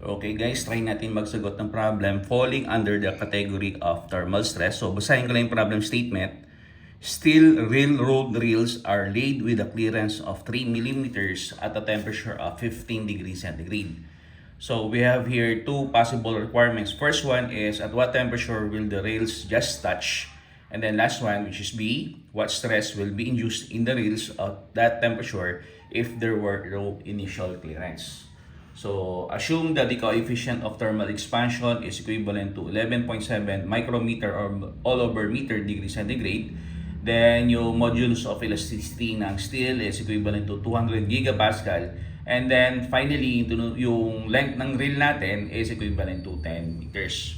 Okay guys, try natin magsagot ng problem falling under the category of thermal stress. So basahin ko lang yung problem statement. Steel railroad rails are laid with a clearance of 3 millimeters at a temperature of 15 degrees centigrade. So we have here two possible requirements. First one is at what temperature will the rails just touch? And then last one, which is B, what stress will be induced in the rails at that temperature if there were no initial clearance? So, assume that the coefficient of thermal expansion is equivalent to 11.7 micrometer or all over meter degree centigrade. Then, yung modulus of elasticity ng steel is equivalent to 200 gigapascal. And then, finally, yung length ng reel natin is equivalent to 10 meters.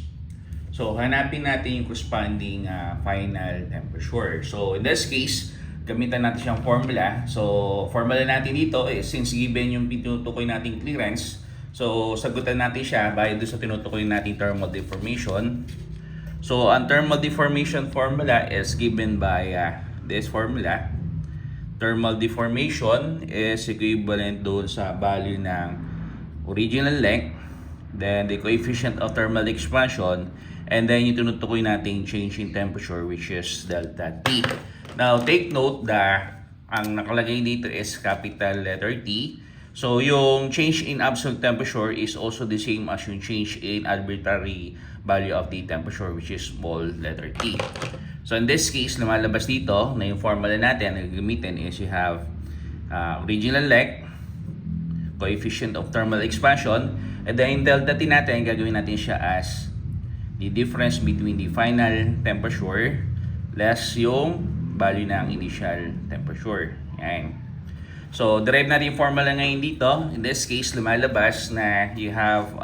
So, hanapin natin yung corresponding final temperature. So, in this case, gamitan natin siyang formula. So, formula natin dito is since given yung tinutukoy nating clearance, so sagutan natin siya by doon sa tinutukoy nating thermal deformation. So, ang thermal deformation formula is given by this formula. Thermal deformation is equivalent doon sa value ng original length, then the coefficient of thermal expansion, and then yung tinutukoy nating change in temperature which is delta T. Now, take note that ang nakalagay dito is capital letter T. So, yung change in absolute temperature is also the same as yung change in arbitrary value of the temperature which is small letter T. So, in this case, lumalabas dito na yung formula natin na gagamitin is you have original length, coefficient of thermal expansion, and then delta T natin, gagawin natin siya as the difference between the final temperature less yung value ng initial temperature. Yan. So, derive natin yung formula ngayon dito. In this case, lumalabas na you have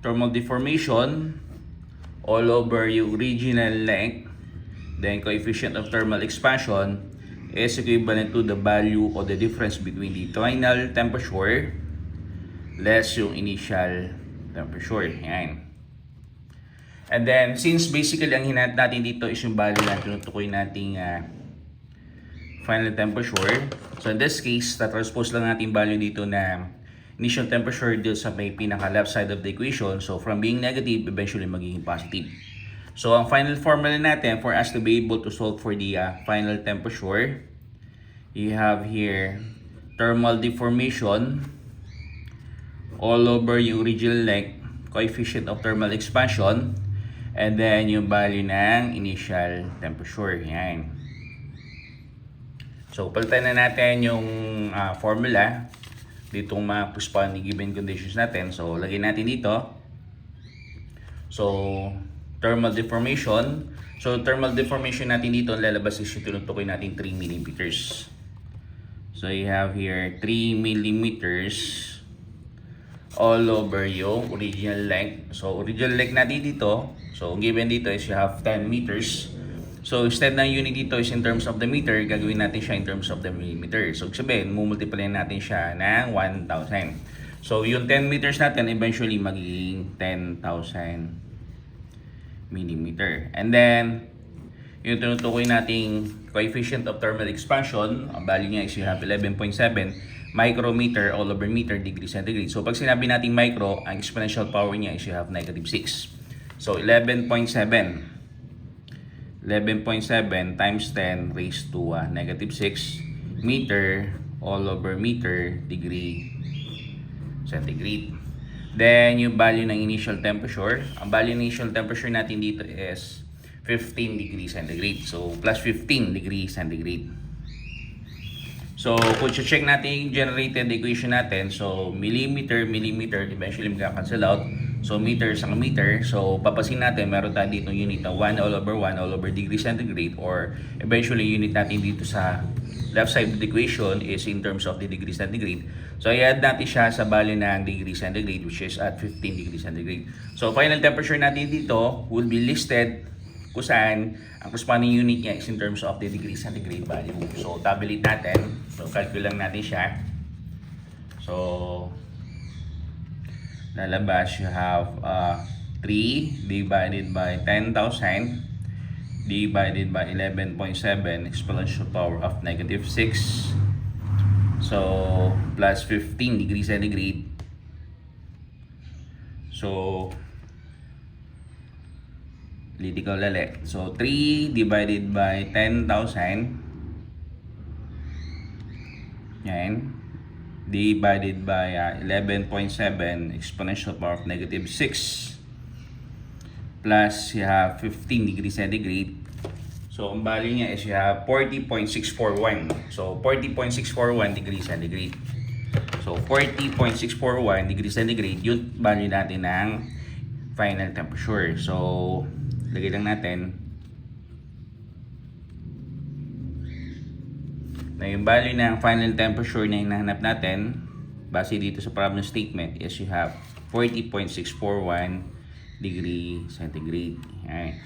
thermal deformation all over yung original length. Then, coefficient of thermal expansion is equivalent to the value or the difference between the final temperature less yung initial temperature. Yan. And then, since basically ang hinat natin dito is yung value na tinutukoy nating final temperature. So, in this case, transpose lang natin value dito na initial temperature dito sa may pinaka left side of the equation. So, from being negative, eventually magiging positive. So, ang final formula natin for us to be able to solve for the final temperature, you have here thermal deformation all over yung original length, coefficient of thermal expansion, and then yung value ng initial temperature. Yan. So, palitan na natin yung formula ditong mga corresponding given conditions natin. So, lagyan natin dito. So, thermal deformation. So, thermal deformation natin dito, lalabas is yung tinutukoy natin 3 millimeters. So, you have here 3 millimeters all over yung original length. So, original length natin dito, so given dito is you have 10 meters. So, instead ng unit dito is in terms of the meter, gagawin natin siya in terms of the millimeter. So, sabihin, mumultiply natin siya ng 1,000. So, yung 10 meters natin eventually magiging 10,000 millimeter. And then, yung tinutukoy nating coefficient of thermal expansion, ang value niya is you have 11.7 micrometer all over meter degree centigrade. So, pag sinabi nating micro, ang exponential power niya is you have negative 6. So, 11.7 times 10 raised to negative 6 meter all over meter degree centigrade. Then, yung value ng initial temperature, ang value ng initial temperature natin dito is 15 degrees centigrade. So, plus 15 degrees centigrade. So, kung check natin yung generated equation natin, so, millimeter, eventually magka-cancel out. So, meter sa meter. So, papasin natin, meron tayo dito unit na 1 all over degree centigrade, or eventually unit natin dito sa left side of the equation is in terms of the degree centigrade. So, i-add natin siya sa value ng degree centigrade which is at 15 degrees centigrade. So, final temperature natin dito will be listed kung saan ang corresponding unit niya is in terms of the degree centigrade value. So, tabulate natin. So, calculate lang natin siya. So, lalabas you have 3 divided by 10,000 divided by 11.7 exponential power of negative 6. So, plus 15 degrees centigrade So, ulitin ko ulit. So, 3 divided by 10,000. Yan. Divided by 11.7 exponential power of negative 6. Plus, you have 15 degrees centigrade. So, ang value niya is you have 40.641. So, 40.641 degrees centigrade. So, 40.641 degrees centigrade, yun value natin ng final temperature. So, lagay lang natin na yung value ng final temperature na hinahanap natin base dito sa problem statement is you have 40.641 degree centigrade. Ayan.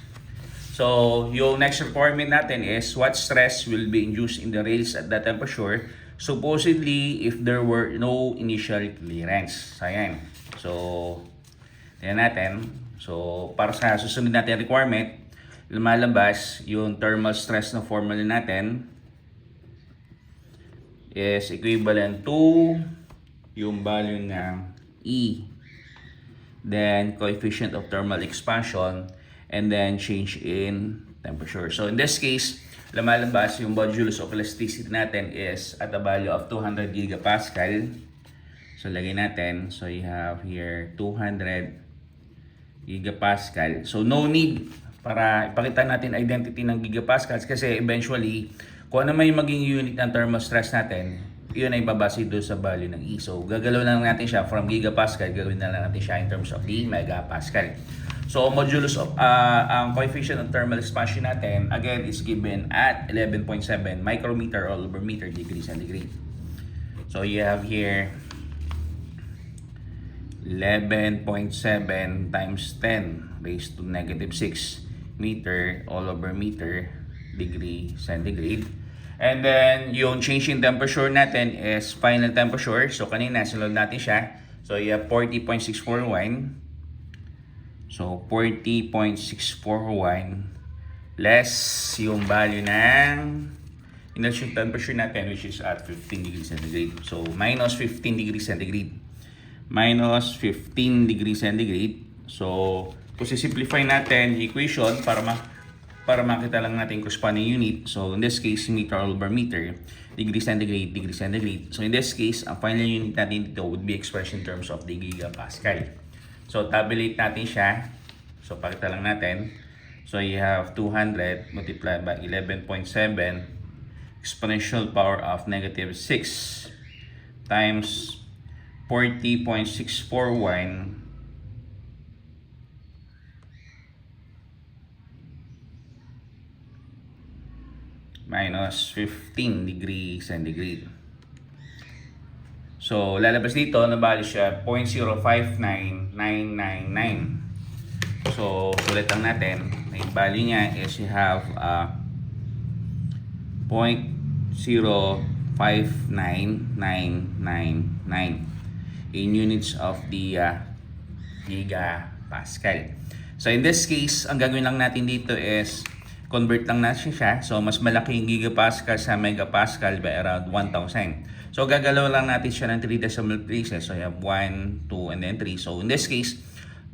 So, yung next requirement natin is what stress will be induced in the rails at that temperature supposedly if there were no initial clearance. So, ayan. So, tingnan natin. So, para sa susunod natin requirement, lumalabas yung thermal stress na formula natin is equivalent to yung value ng E, then coefficient of thermal expansion, and then change in temperature. So in this case, lumalabas yung modulus of elasticity natin is at a value of 200 gigapascal. So lagay natin, so you have here 200 gigapascal. So no need para ipakita natin identity ng gigapascals kasi eventually kung ano may maging unit ng thermal stress natin, yun ay babase doon sa value ng E. So, gagalaw lang natin siya from gigapascal, gagawin na lang natin siya in terms of the megapascal. So, modulus of, ang coefficient of thermal expansion natin, again, is given at 11.7 micrometer all over meter degree centigrade. So, you have here 11.7 times 10 raised to negative 6 meter all over meter degree centigrade. And then, yung change in temperature natin is final temperature. So, kanina, sinulod natin siya. So, you have 40.641. So, 40.641 less yung value ng initial temperature natin which is at 15 degrees centigrade. So, minus 15 degrees centigrade. Minus 15 degrees centigrade. So, kung simplify natin yung equation para makita lang natin yung corresponding unit. So, in this case, meter over meter, degree centigrade, degree centigrade. So, in this case, ang final unit natin dito would be expressed in terms of the gigapascal. So, tabulate natin siya. So, pakita lang natin. So, you have 200 multiplied by 11.7 exponential power of negative 6 times 40.641 minus 15 degree centigrade. So, lalabas dito na value siya 0.059999. So, ulit lang natin. Yung value niya is you have 0.059999 in units of the gigapascal. So, in this case, ang gagawin lang natin dito is convert lang natin siya. So, mas malaki yung gigapascal sa megapascal by around 1,000. So, gagalaw lang natin siya ng 3 decimal places. So, you have 1, 2, and then 3. So, in this case,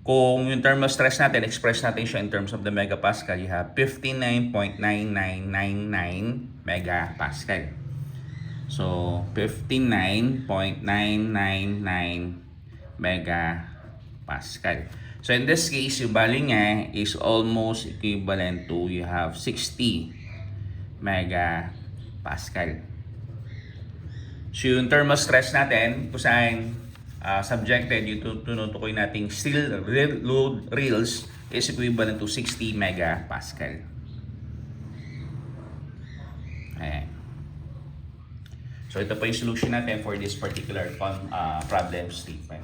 kung yung thermal stress natin, express natin siya in terms of the megapascal, you have 59.9999 megapascal. So, 59.999 megapascal. So, in this case, yung value niya is almost equivalent to you have 60 megapascal. So, yung thermal stress natin, kung saan subjected yung tunutukoy nating steel load reels is equivalent to 60 megapascal. Ayan. So, ito po yung solution natin for this particular problem statement.